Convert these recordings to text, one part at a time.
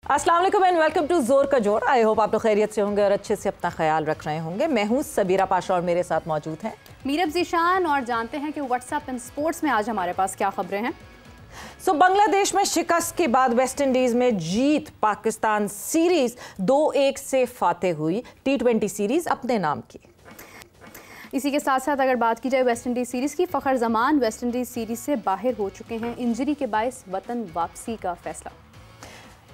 अस्सलाम वालेकुम and welcome to जोर का जोर। आई होप आप लोग खैरियत से होंगे और अच्छे से अपना ख्याल रख रहे होंगे। मैं हूँ सबीरा पाशा और मेरे साथ मौजूद हैं मीरब ज़ीशान। और जानते हैं कि व्हाट्सएप एंड स्पोर्ट्स में आज हमारे पास क्या खबरें हैं। बांग्लादेश में शिकस्त के बाद वेस्ट इंडीज में जीत, पाकिस्तान सीरीज 2-1 से फाते हुई, T20 सीरीज अपने नाम की। इसी के साथ साथ अगर बात की जाए वेस्ट इंडीज़ सीरीज़ की, Fakhar Zaman West Indies series से बाहर हो चुके हैं। इंजरी के बायस वतन वापसी का फैसला।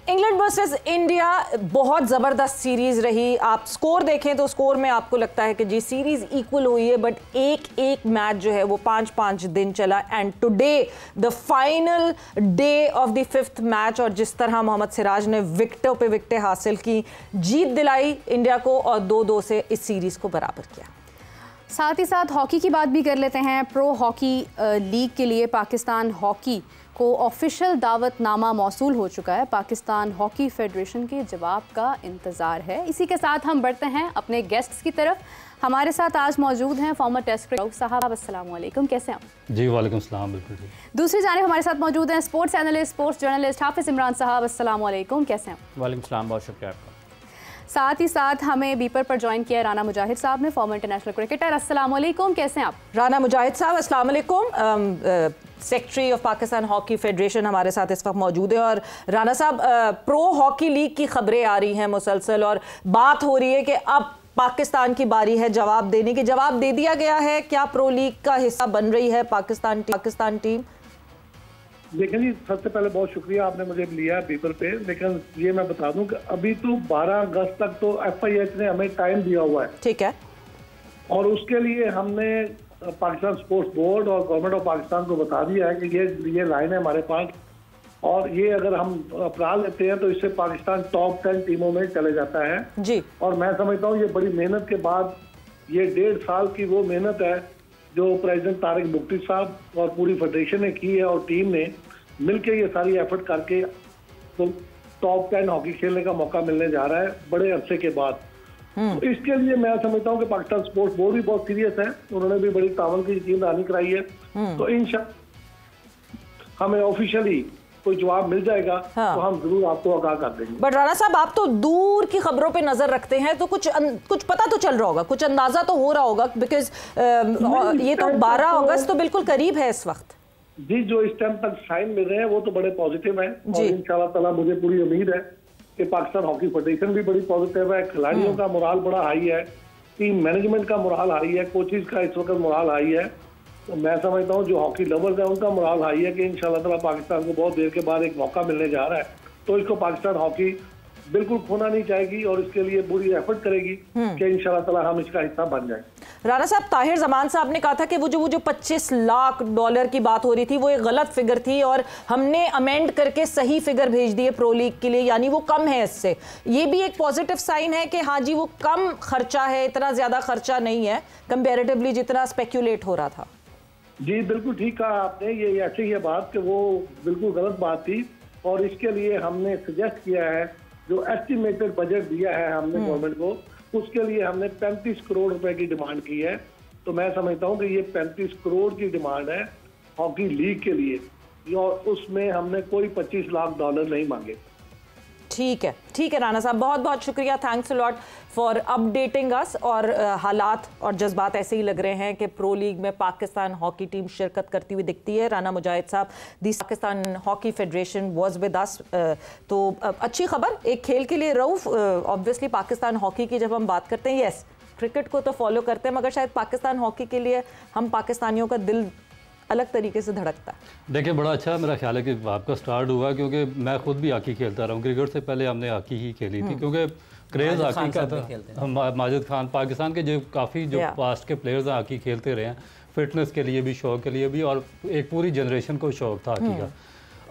इंग्लैंड वर्सेस इंडिया बहुत ज़बरदस्त सीरीज़ रही। आप स्कोर देखें तो स्कोर में आपको लगता है कि जी सीरीज़ इक्वल हुई है, बट एक एक मैच जो है वो 5-5 दिन चला। And today the final day of the 5th match, और जिस तरह मोहम्मद सिराज ने विकेटों पे विकेटें हासिल की, जीत दिलाई इंडिया को और 2-2 से इस सीरीज़ को बराबर किया। साथ ही साथ हॉकी की बात भी कर लेते हैं। प्रो हॉकी लीग के लिए पाकिस्तान हॉकी को ऑफिशियल दावतनामा मौसूल हो चुका है। पाकिस्तान हॉकी फेडरेशन के जवाब का इंतज़ार है। इसी के साथ हम बढ़ते हैं अपने गेस्ट्स की तरफ। हमारे साथ आज मौजूद हैं फॉर्मर टेस्ट क्रिकेटर साहब। अस्सलाम वालेकुम, कैसे हैं आप? जी वालेकुम सलाम, बिल्कुल ठीक। दूसरी जानिब हमारे साथ मौजूद हैं स्पोर्ट्स एनालिस्ट, स्पोर्ट्स जर्नलिस्ट हाफिज़ इमरान साहब। अस्सलाम वालेकुम, कैसे हैं आप? वालेकुम सलाम, बहुत शुक्रिया आपका। साथ ही साथ हमें बीपर पर ज्वाइन किया राना मुजाहिद साहब ने, फॉर्मर इंटरनेशनल क्रिकेटर। अस्सलाम वालेकुम, कैसे हैं आप? राना मुजाहिद साहब अस्सलाम वालेकुम, secretary of Pakistan hockey federation हमारे साथ इस वक्त मौजूद है। और राना साहब, प्रो हॉकी लीग की खबरें आ रही हैं मुसलसल, और बात हो रही है कि अब पाकिस्तान की बारी है जवाब देने की। जवाब दे दिया गया है, क्या प्रो लीग का हिस्सा बन रही है पाकिस्तान टीम? देखिए जी, सबसे पहले बहुत शुक्रिया, आपने मुझे लिया पेपर पे। लेकिन ये मैं बता दूं कि अभी तो 12 अगस्त तक तो FIH ने हमें टाइम दिया हुआ है। ठीक है। और उसके लिए हमने पाकिस्तान स्पोर्ट्स बोर्ड और गवर्नमेंट ऑफ पाकिस्तान को बता दिया है कि ये लाइन है हमारे पास, और ये अगर हम अपना लेते हैं तो इससे पाकिस्तान टॉप 10 टीमों में चले जाता है जी। और मैं समझता हूँ ये बड़ी मेहनत के बाद, ये 1.5 साल की वो मेहनत है जो प्रेसिडेंट तारिक बुखटी साहब और पूरी फेडरेशन ने की है, और टीम ने मिलकर ये सारी एफर्ट करके तो टॉप 10 हॉकी खेलने का मौका मिलने जा रहा है बड़े अरसे के बाद। तो इसके लिए मैं समझता हूँ कि पाकिस्तान स्पोर्ट्स बोर्ड भी बहुत सीरियस है, उन्होंने भी बड़ी तावन की यकीनदहानी कराई है। तो इंशाअल्लाह हमें ऑफिशियली कोई जवाब मिल जाएगा। हाँ। तो हम जरूर आपको आगाह कर देंगे। बट राणा साहब, आप तो दूर की खबरों पे नजर रखते हैं, तो कुछ पता तो चल रहा होगा, कुछ अंदाजा तो हो रहा होगा, बिकॉज ये तो 12 अगस्त तो बिल्कुल करीब है इस वक्त। जी, जो इस टाइम तक साइन मिल रहे हैं वो तो बड़े पॉजिटिव हैं, और इंशाल्लाह ताला मुझे पूरी उम्मीद है कि पाकिस्तान हॉकी फेडरेशन भी बड़ी पॉजिटिव है, खिलाड़ियों का मोराल बड़ा हाई है, टीम मैनेजमेंट का मोराल हाई है, कोचेज का इस वक्त मोराल हाई है। तो मैं समझता हूँ जो हॉकी लवर्स है उनका मोराल हाई है कि इंशाल्लाह ताला पाकिस्तान को बहुत देर के बाद एक मौका मिलने जा रहा है। तो इसको पाकिस्तान हॉकी बिल्कुल खोना नहीं चाहेगी और इसके लिए पूरी एफर्ट करेगी कि इंशाल्लाह ताला हम इसका हिस्सा बन जाए। राणा साहब, ताहिर जमान साहब ने कहा था कि वो जो $25 लाख की बात हो रही थी वो एक गलत फिगर थी, और हमने अमेंड करके सही फिगर भेज दिए प्रो लीग के लिए, यानी वो कम है इससे। ये भी एक पॉजिटिव साइन है कि हाँ जी वो कम खर्चा है, इतना ज्यादा खर्चा नहीं है कंपैरेटिवली जितना स्पेक्यूलेट हो रहा था। जी बिल्कुल ठीक कहा आपने, ये ऐसी है बात कि वो बिल्कुल गलत बात थी, और इसके लिए हमने सजेस्ट किया है, जो एस्टिमेटेड बजट दिया है हमने गवर्नमेंट को, उसके लिए हमने 35 करोड़ रुपए की डिमांड की है। तो मैं समझता हूँ कि ये 35 करोड़ की डिमांड है हॉकी लीग के लिए, और उसमें हमने कोई $25 लाख नहीं मांगे। ठीक है राणा साहब, बहुत बहुत शुक्रिया, thanks a lot for updating us. और हालात और जज्बात ऐसे ही लग रहे हैं कि प्रो लीग में पाकिस्तान हॉकी टीम शिरकत करती हुई दिखती है। राना मुजाहिद साहब, the Pakistan hockey federation was with us. तो अच्छी खबर एक खेल के लिए। रऊफ, ऑब्वियसली पाकिस्तान हॉकी की जब हम बात करते हैं, यस क्रिकेट को तो फॉलो करते हैं, मगर शायद पाकिस्तान हॉकी के लिए हम पाकिस्तानियों का दिल अलग तरीके से धड़कता है। देखिए, बड़ा अच्छा मेरा ख्याल है कि आपका स्टार्ट हुआ, क्योंकि मैं खुद भी हॉकी खेलता रहा हूँ। क्रिकेट से पहले हमने हॉकी ही खेली थी, क्योंकि क्रेज़ हॉकी का था। माजिद खान, पाकिस्तान के जो काफ़ी जो पास्ट के प्लेयर्स हॉकी खेलते रहे हैं, फिटनेस के लिए भी, शौक के लिए भी, और एक पूरी जनरेशन को शौक था हॉकी का।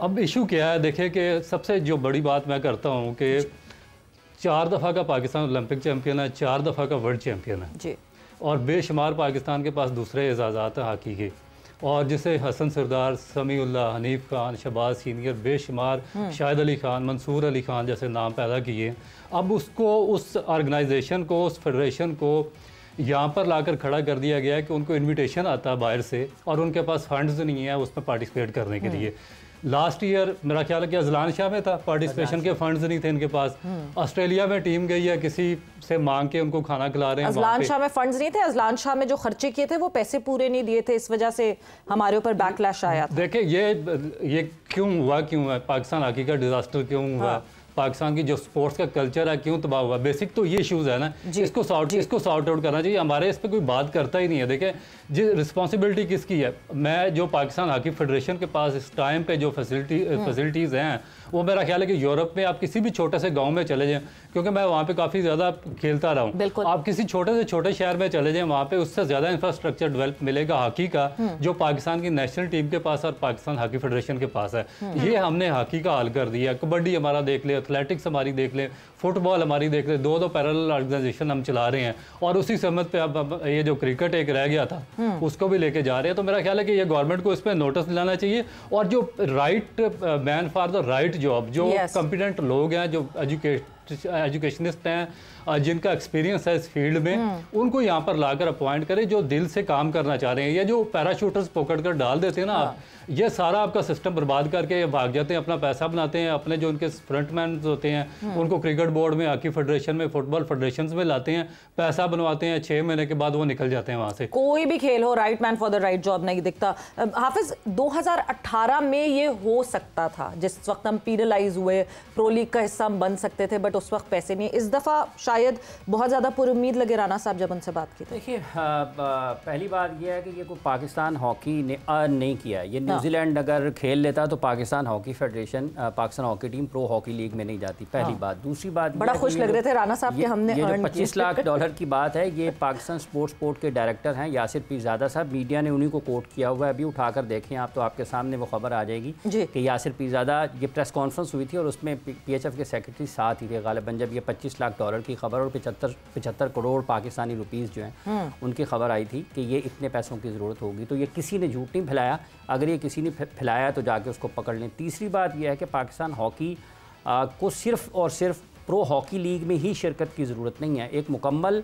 अब इशू क्या है, देखिए कि सबसे जो बड़ी बात मैं करता हूँ कि 4 दफ़ा का पाकिस्तान ओलंपिक चैम्पियन है, 4 दफ़ा का वर्ल्ड चैम्पियन है, और बेशुमार पाकिस्तान के पास दूसरे एजाज़ात हैं हॉकी के, और जिसे हसन सरदार, समीउल्लाह, हनीफ खान, शहबाज सीनियर, बेशुमार शाहिद अली खान, मंसूर अली खान जैसे नाम पैदा किए। अब उसको, उस ऑर्गेनाइजेशन को, उस फेडरेशन को यहाँ पर लाकर खड़ा कर दिया गया है कि उनको इनविटेशन आता है बाहर से, और उनके पास फंड्स नहीं है उसमें पार्टिसिपेट करने के लिए। लास्ट ईयर मेरा ख्याल है कि अजलान शाह में था, पार्टिसिपेशन के फंड्स नहीं थे इनके पास। ऑस्ट्रेलिया में टीम गई है, किसी से मांग के उनको खाना खिला रहे हैं। अजलान शाह में फंड्स नहीं थे, अजलान शाह में जो खर्चे किए थे वो पैसे पूरे नहीं दिए थे, इस वजह से हमारे ऊपर बैकलैश आया था। देखिए ये क्यों हुआ, क्यों है पाकिस्तान हॉकी का डिजास्टर क्यों हुआ, पाकिस्तान की जो स्पोर्ट्स का कल्चर है क्यों तबाह हुआ, बेसिक तो ये इश्यूज है ना, इसको सॉर्ट आउट करना चाहिए। हमारे इस पे कोई बात करता ही नहीं है। देखिए जी रिस्पॉन्सिबिलिटी किसकी है? मैं जो पाकिस्तान हॉकी फेडरेशन के पास इस टाइम पे जो फैसिलिटीज़ हैं वो मेरा ख्याल है कि यूरोप में आप किसी भी छोटे से गांव में चले जाएं, क्योंकि मैं वहाँ पे काफ़ी ज़्यादा खेलता रहा हूँ, आप किसी छोटे से छोटे शहर में चले जाएं, वहाँ पे उससे ज़्यादा इंफ्रास्ट्रक्चर डेवलप मिलेगा हॉकी का जो पाकिस्तान की नेशनल टीम के पास और पाकिस्तान हॉकी फेडरेशन के पास है। ये हमने हॉकी का हल कर दिया। कबड्डी हमारा देख ले, एथलेटिक्स हमारी देख ले, फुटबॉल हमारी देख ले, दो पैरेलल ऑर्गेनाइजेशन हम चला रहे हैं, और उसी समझ पे अब ये जो क्रिकेट एक रह गया था उसको भी लेके जा रहे हैं। तो मेरा ख्याल है कि ये गवर्नमेंट को इस पर नोटिस दिलाना चाहिए, और जो right man for the right job, जो कॉम्पिटेंट लोग हैं, जो एजुकेशनिस्ट हैं, जिनका एक्सपीरियंस है इस फील्ड में, उनको यहाँ पर लाकर अपॉइंट करें, जो दिल से काम करना चाह रहे हैं। ये जो पैराशूटर्स पकड़ कर डाल देते हैं ना आप, ये सारा आपका सिस्टम बर्बाद करके भाग जाते हैं, अपना पैसा बनाते हैं, अपने जो उनके फ्रंटमैन होते हैं उनको क्रिकेट बोर्ड में, हॉकी फेडरेशन में, फुटबॉल फेडरेशन में लाते हैं, पैसा बनवाते हैं, 6 महीने के बाद वो निकल जाते हैं वहाँ से। कोई भी खेल हो, right man for the right job नहीं दिखता। हाफिज 2018 में ये हो सकता था, जिस वक्त हम पीनलाइज हुए, प्रो लीग का हिस्सा हम बन सकते थे, बट उस वक्त पैसे नहीं। इस दफ़ा शायद बहुत ज़्यादा पुरुम्मीद लगे राना साहब जब उनसे बात की। देखिए पहली बात यह है कि ये कोई पाकिस्तान हॉकी ने अर्न नहीं किया। ये न्यूजीलैंड अगर खेल लेता तो Pakistan hockey federation, Pakistan hockey team pro hockey league में नहीं जाती, पहली बात। दूसरी बात, बड़ा खुश लग रहे थे राना साहब कि हमने ये जो $25 लाख की बात है, ये पाकिस्तान स्पोर्ट के डायरेक्टर हैं यासिर पीरजादा साहब, मीडिया ने उन्हीं को कोट किया हुआ है, अभी उठाकर देखें आप तो आपके सामने वो खबर आ जाएगी कि यासिर पीरजादा, ये प्रेस कॉन्फ्रेंस हुई थी और उसमें PHF के सेक्रेटरी साथ ही थे गालिबन, जब ये $25 लाख की खबर और 75 करोड़ पाकिस्तानी रुपीज़ जो हैं उनकी खबर आई थी कि ये इतने पैसों की ज़रूरत होगी। तो ये किसी ने झूठ नहीं फैलाया, अगर ये किसी ने फैलाया तो जाके उसको पकड़ लें। तीसरी बात यह है कि पाकिस्तान हॉकी को सिर्फ़ और सिर्फ प्रो हॉकी लीग में ही शिरकत की ज़रूरत नहीं है, एक मुकम्मल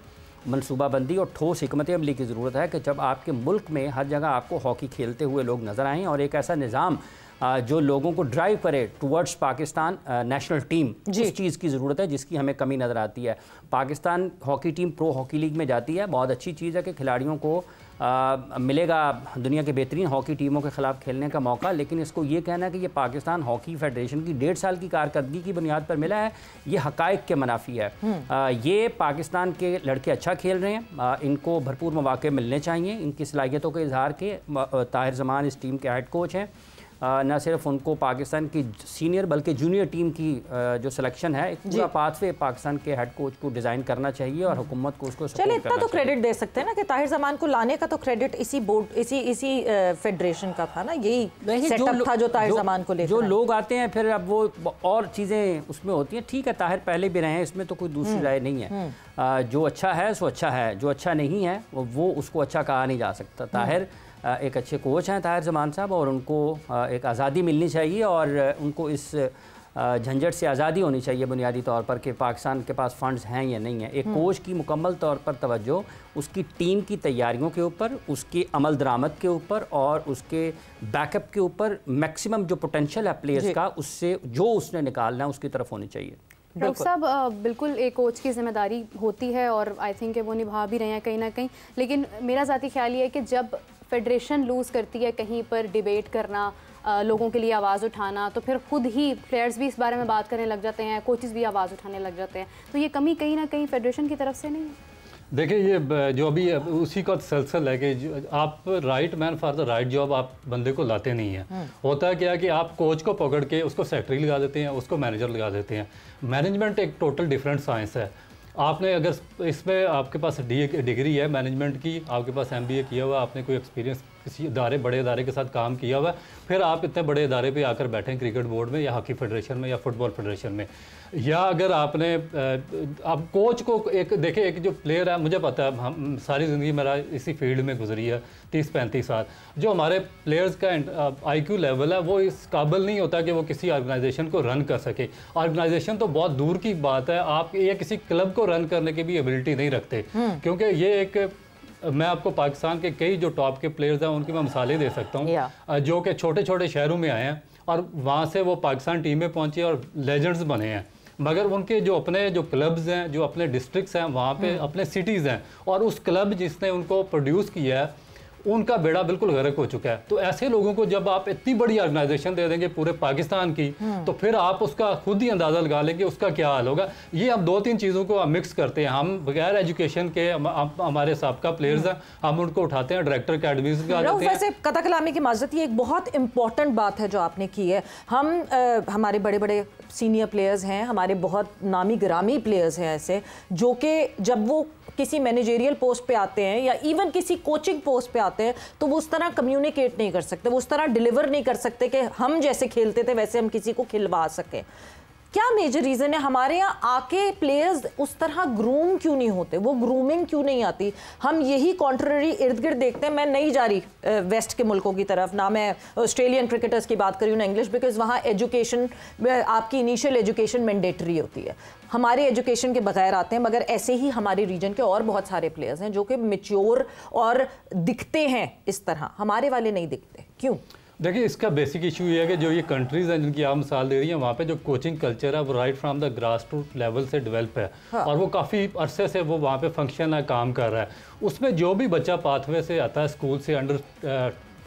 मनसूबाबंदी और ठोस हिकमत अमली की ज़रूरत है कि जब आपके मुल्क में हर जगह आपको हॉकी खेलते हुए लोग नज़र आएँ, और एक ऐसा निज़ाम जो लोगों को ड्राइव करे टुवर्ड्स पाकिस्तान नेशनल टीम, उस चीज़ की ज़रूरत है जिसकी हमें कमी नज़र आती है। Pakistan hockey team pro hockey league में जाती है, बहुत अच्छी चीज़ है कि खिलाड़ियों को मिलेगा दुनिया के बेहतरीन हॉकी टीमों के ख़िलाफ़ खेलने का मौका, लेकिन इसको ये कहना है कि ये पाकिस्तान हॉकी फेडरेशन की 1.5 साल की कारकर्दगी की बुनियाद पर मिला है, ये हक़ाइक़ के मुनाफी है। ये पाकिस्तान के लड़के अच्छा खेल रहे हैं, इनको भरपूर मौके मिलने चाहिए, इनकी सलाहियतों के इजहार के। ताहिर ज़मान इस टीम के हेड कोच हैं, न सिर्फ उनको पाकिस्तान की सीनियर बल्कि जूनियर टीम की जो सिलेक्शन है, एक पूरा पाथवे पाकिस्तान के हेड कोच को डिज़ाइन करना चाहिए और हुकूमत को उसको चलिए इतना तो क्रेडिट दे सकते हैं ना कि ताहिर ज़मान को लाने का तो क्रेडिट इसी बोर्ड इसी फेडरेशन का था ना, यही सेटअप था जो ताहिर ज़मान को लेकर। जो लोग आते हैं फिर अब वो और चीज़ें उसमें होती हैं। ठीक है, ताहिर पहले भी रहे हैं, इसमें तो कोई दूसरी राय नहीं है। जो अच्छा है सो अच्छा है, जो अच्छा नहीं है वो उसको अच्छा कहा नहीं जा सकता। ताहिर एक अच्छे कोच हैं ताहिर ज़मान साहब, और उनको एक आज़ादी मिलनी चाहिए और उनको इस झंझट से आज़ादी होनी चाहिए बुनियादी तौर पर कि पाकिस्तान के पास फ़ंड्स हैं या नहीं है। एक कोच की मुकम्मल तौर पर तवज्जो उसकी टीम की तैयारियों के ऊपर, उसके अमल दरामद के ऊपर और उसके बैकअप के ऊपर, मैक्सिमम जो पोटेंशियल है प्लेयर्स का, उससे जो उसने निकालना है उसकी तरफ होनी चाहिए। डॉक्टर साहब, बिल्कुल एक कोच की जिम्मेदारी होती है और आई थिंक वो निभा भी रहे हैं कहीं ना कहीं, लेकिन मेरा ज़ाती ख्याल ये है कि जब फेडरेशन लूज़ करती है कहीं पर डिबेट करना, लोगों के लिए आवाज़ उठाना, तो फिर खुद ही प्लेयर्स भी इस बारे में बात करने लग जाते हैं, कोचेस भी आवाज़ उठाने लग जाते हैं, तो ये कमी कहीं ना कहीं फेडरेशन की तरफ से नहीं है? देखिए ये जो अभी उसी का सिलसिला है कि आप right man for the right job आप बंदे को लाते नहीं हैं। होता है क्या है कि आप कोच को पकड़ के उसको सेक्रेटरी लगा देते हैं, उसको मैनेजर लगा देते हैं। मैनेजमेंट एक टोटल डिफरेंट साइंस है। आपने अगर इसमें आपके पास डिग्री है मैनेजमेंट की, आपके पास MBA किया हुआ, आपने कोई एक्सपीरियंस किसी बड़े इदारे के साथ काम किया हुआ, फिर आप इतने बड़े इदारे पे आकर बैठे क्रिकेट बोर्ड में या हॉकी फेडरेशन में या फुटबॉल फेडरेशन में, या अगर आपने आप कोच को एक देखें, एक जो प्लेयर है, मुझे पता है हम सारी ज़िंदगी मेरा इसी फील्ड में गुजरी है 30-35 साल, जो हमारे प्लेयर्स का IQ लेवल है वो इस काबिल नहीं होता कि वो किसी ऑर्गेनाइजेशन को रन कर सके। ऑर्गेनाइजेशन तो बहुत दूर की बात है, आप ये किसी क्लब को रन करने की भी एबिलिटी नहीं रखते, क्योंकि ये एक मैं आपको पाकिस्तान के कई जो टॉप के प्लेयर्स हैं उनकी मैं मिसालें दे सकता हूँ जो कि छोटे छोटे शहरों में आए हैं और वहाँ से वो पाकिस्तान टीम में पहुँचे और लेजेंड्स बने हैं, मगर उनके जो अपने जो क्लब्स हैं, जो अपने डिस्ट्रिक्ट्स हैं, वहाँ पे अपने सिटीज़ हैं, और उस क्लब जिसने उनको प्रोड्यूस किया है उनका बेड़ा बिल्कुल गर्क हो चुका है। तो ऐसे लोगों को जब आप इतनी बड़ी ऑर्गेनाइजेशन दे देंगे पूरे पाकिस्तान की, तो फिर आप उसका खुद ही अंदाज़ा लगा लेंगे उसका क्या हाल होगा। ये हम 2-3 चीज़ों को मिक्स करते हैं। हम बगैर एजुकेशन के हमारे साबका प्लेयर्स हैं, हम उनको उठाते हैं डायरेक्टर अकेडमीज का देते हैं। वैसे कथा कलामी की माजरत, ये एक बहुत इंपॉर्टेंट बात है जो आपने की है। हम हमारे बड़े बड़े सीनियर प्लेयर्स हैं, हमारे बहुत नामी गिरामी प्लेयर्स हैं ऐसे, जो कि जब वो किसी मैनेजरियल पोस्ट पे आते हैं या इवन किसी कोचिंग पोस्ट पे आते हैं तो वो उस तरह कम्युनिकेट नहीं कर सकते, वो उस तरह डिलीवर नहीं कर सकते कि हम जैसे खेलते थे वैसे हम किसी को खिलवा सकें। क्या मेजर रीज़न है हमारे यहाँ आके प्लेयर्स उस तरह ग्रूम क्यों नहीं होते, वो ग्रूमिंग क्यों नहीं आती? हम यही कॉन्ट्ररी इर्द गिर्द देखते हैं। मैं नहीं जा रही वेस्ट के मुल्कों की तरफ, ना मैं ऑस्ट्रेलियन क्रिकेटर्स की बात कर रही हूँ ना इंग्लिश, बिकॉज वहाँ एजुकेशन, आपकी इनिशियल एजुकेशन मैंडेटरी होती है। हमारे एजुकेशन के बगैर आते हैं, मगर ऐसे ही हमारे रीजन के और बहुत सारे प्लेयर्स हैं जो कि मैच्योर और दिखते हैं इस तरह, हमारे वाले नहीं दिखते। क्यों? देखिए, इसका बेसिक इशू ये है कि जो ये कंट्रीज़ हैं जिनकी आप मिसाल दे रही हैं, वहाँ पे जो कोचिंग कल्चर है वो right from the grass root level से डेवलप है। हाँ। और वो काफ़ी अरसे से वो वहाँ पे फंक्शन है, काम कर रहा है। उसमें जो भी बच्चा पाथवे से आता है, स्कूल से, अंडर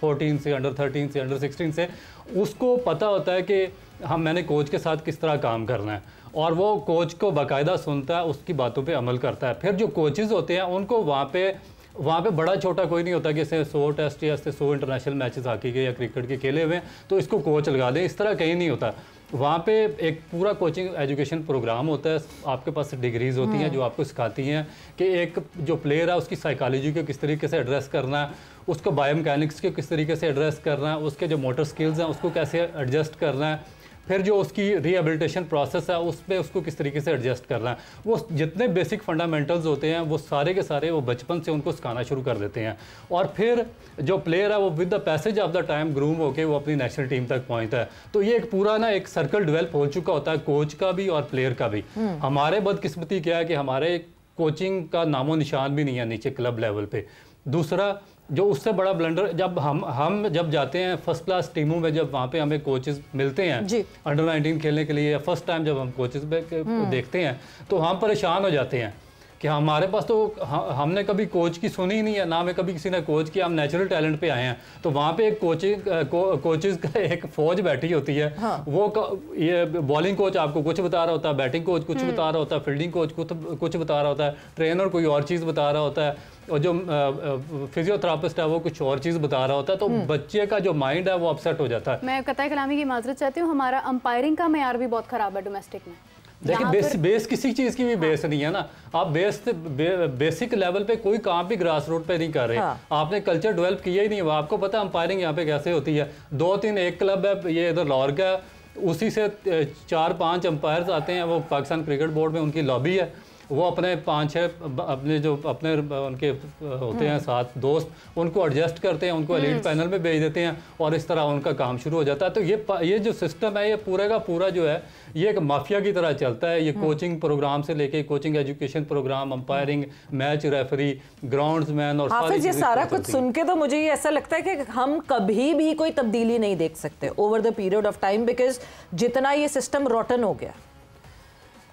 14 से, अंडर 13 से, अंडर 16 से, उसको पता होता है कि मैंने कोच के साथ किस तरह काम करना है, और वो कोच को बाकायदा सुनता है, उसकी बातों पे अमल करता है। फिर जो कोचेज़ होते हैं उनको वहाँ पे बड़ा छोटा कोई नहीं होता कि इसे 100 टेस्ट या 100 इंटरनेशनल मैचेस हॉकी के या क्रिकेट के खेले हुए हैं तो इसको कोच लगा दें, इस तरह कहीं नहीं होता। वहाँ पे एक पूरा कोचिंग एजुकेशन प्रोग्राम होता है, आपके पास डिग्रीज होती हैं जो आपको सिखाती हैं कि एक जो प्लेयर है उसकी साइकोलॉजी को किस तरीके से एड्रेस करना है, उसको बायोमैकेनिक्स को किस तरीके से एड्रेस करना है, उसके जो मोटर स्किल्स हैं उसको कैसे एडजस्ट करना है, फिर जो उसकी रिहेबिलिटेशन प्रोसेस है उस पर उसको किस तरीके से एडजस्ट करना है। वो जितने बेसिक फंडामेंटल्स होते हैं वो सारे के सारे वो बचपन से उनको सिखाना शुरू कर देते हैं, और फिर जो प्लेयर है वो with the passage of the time groom होके वो अपनी नेशनल टीम तक पहुंचता है। तो ये एक पूरा ना एक सर्कल डेवलप हो चुका होता है, कोच का भी और प्लेयर का भी। हमारे बदकिस्मती क्या है कि हमारे कोचिंग का नामो निशान भी नहीं है नीचे क्लब लेवल पे। दूसरा जो उससे बड़ा ब्लंडर, जब हम जब जाते हैं फर्स्ट क्लास टीमों में, जब वहाँ पे हमें कोचेस मिलते हैं अंडर 19 खेलने के लिए, या फर्स्ट टाइम जब हम कोचेस देखते हैं तो हम परेशान हो जाते हैं कि हमारे पास तो हमने कभी कोच की सुनी ही नहीं है, ना हमें कभी किसी ने कोच किया, हम नेचुरल टैलेंट पे आए हैं। तो वहाँ पे एक कोचेस का एक फौज बैठी होती है। हाँ। वो ये बॉलिंग कोच आपको कुछ बता रहा होता है, बैटिंग कोच कुछ बता रहा होता है, फील्डिंग कोच कुछ बता रहा होता है, ट्रेनर कोई और चीज़ बता रहा होता है, और जो फिजियोथेरापिस्ट है वो कुछ और चीज़ बता रहा होता है। तो बच्चे का जो माइंड है वो अपसेट हो जाता है। मैं कताई कलामी की माजरत चाहती हूँ, हमारा अंपायरिंग का मेयार भी बहुत ख़राब है डोमेस्टिक में। देखिए, बेस किसी चीज़ की भी बेस नहीं है ना। आप बेसिक लेवल पे कोई काम भी ग्रास रूट पे नहीं कर रहे। हाँ। आपने कल्चर डेवलप किया ही नहीं हुआ। आपको पता है अंपायरिंग यहाँ पे कैसे होती है? 2-3 एक क्लब है, ये इधर लाहौर का, उसी से 4-5 अंपायर्स आते हैं। वो पाकिस्तान क्रिकेट बोर्ड में उनकी लॉबी है, वो अपने 5-6 अपने जो अपने उनके होते हैं साथ दोस्त, उनको एडजस्ट करते हैं, उनको एलीट पैनल में भेज देते हैं, और इस तरह उनका काम शुरू हो जाता है। तो ये जो सिस्टम है, ये पूरा का पूरा जो है ये एक माफिया की तरह चलता है। ये कोचिंग प्रोग्राम से लेके coaching education program, umpiring, match referee, groundsman, और हाफिज ये सारा कुछ सुन के तो मुझे ये ऐसा लगता है कि हम कभी भी कोई तब्दीली नहीं देख सकते over the period of time, because जितना ये सिस्टम रोटन हो गया।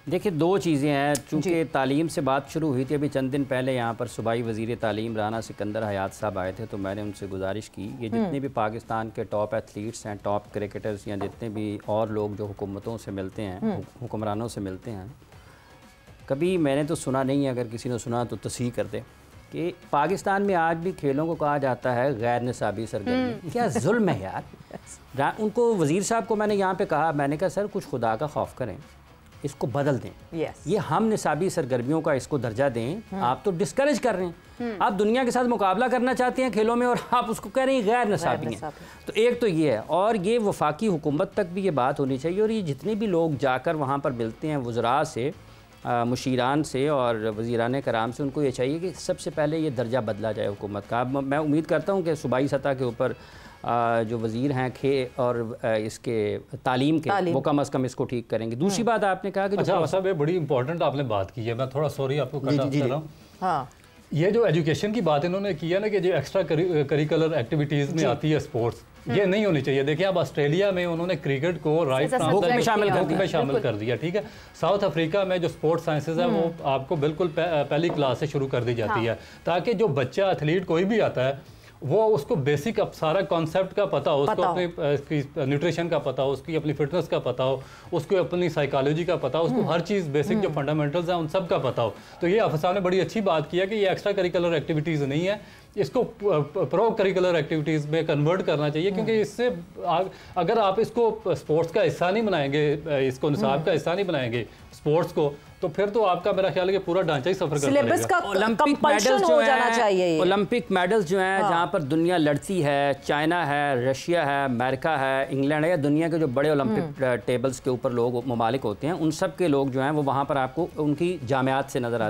देखिए, 2 चीज़ें हैं। चूँकि तालीम से बात शुरू हुई थी, अभी चंद दिन पहले यहाँ पर सूबाई वज़ीर तालीम राना सिकंदर हयात साहब आए थे, तो मैंने उनसे गुजारिश की, ये जितने भी पाकिस्तान के टॉप एथलीट्स हैं, टॉप क्रिकेटर्स, या जितने भी और लोग जो हुकूमतों से मिलते हैं, हुक्मरानों से मिलते हैं, कभी मैंने तो सुना नहीं है, अगर किसी ने सुना तो तस्हीह कर दे, कि पाकिस्तान में आज भी खेलों को कहा जाता है गैर निसाबी सरगर्मी। क्या जुल्म है यार। उनको वज़ीर साहब को मैंने यहाँ पर कहा, मैंने कहा सर कुछ खुदा का खौफ करें, इसको बदल दें। ये हम निसाबी सरगर्मियों का इसको दर्जा दें। आप तो डिस्करेज कर रहे हैं, आप दुनिया के साथ मुकाबला करना चाहते हैं खेलों में, और आप उसको कह रहे हैं गैर निसाबी हैं। तो एक तो ये है, और ये वफाकी हुकूमत तक भी ये बात होनी चाहिए, और ये जितने भी लोग जाकर वहाँ पर मिलते हैं वज़रा से, मुशीरान से और वज़ीरान कराम से, उनको ये चाहिए कि सबसे पहले ये दर्जा बदला जाए हुकूमत का। मैं उम्मीद करता हूँ कि सूबाई सतह के ऊपर जो वज़ीर हैं और इसके तालीम के, वो कम अज़ कम इसको ठीक करेंगे। दूसरी बात आपने कहा कि अच्छा साहब, ये बड़ी इंपॉर्टेंट आपने बात की है, मैं थोड़ा सॉरी आपको कट कर रहा हूँ। हाँ, ये जो एजुकेशन की बात इन्होंने की है ना, कि जो एक्स्ट्रा करिकुलर एक्टिविटीज़ में आती है स्पोर्ट्स, ये नहीं होनी चाहिए। देखिए अब ऑस्ट्रेलिया में उन्होंने क्रिकेट को राइट में शामिल कर दिया, ठीक है। साउथ अफ्रीका में जो स्पोर्ट्स साइंसेज है वो आपको बिल्कुल पहली क्लास से शुरू कर दी जाती है, ताकि जो बच्चा एथलीट कोई भी आता है वो उसको बेसिक अब सारा कॉन्सेप्ट का पता हो, उसको अपनी न्यूट्रिशन का पता हो, उसकी अपनी फिटनेस का पता हो, उसको अपनी साइकोलॉजी का पता हो, उसको हर चीज़ बेसिक जो फंडामेंटल्स हैं उन सब का पता हो। तो ये हाफिज साहब ने बड़ी अच्छी बात की है कि ये एक्स्ट्रा करिकुलर एक्टिविटीज़ नहीं है, इसको प्रो करिकुलर एक्टिविटीज़ में कन्वर्ट करना चाहिए, क्योंकि इससे अगर आप इसको स्पोर्ट्स का हिस्सा नहीं बनाएंगे, इसको निसाब का हिस्सा नहीं बनाएंगे स्पोर्ट्स को, तो फिर तो आपका मेरा ख्याल है कि पूरा ढांचा ही सफर कर सिलेबस का कंपल्शन हो जाना चाहिए। ओलंपिक मेडल्स जो हैं जहाँ पर दुनिया लड़ती है, चाइना है, रशिया है, अमेरिका है, इंग्लैंड है, या दुनिया के जो बड़े ओलंपिक टेबल्स के ऊपर लोग ममालिक होते हैं, उन सब के लोग जो हैं वो वहाँ पर आपको उनकी जामियात से नजर आते हैं।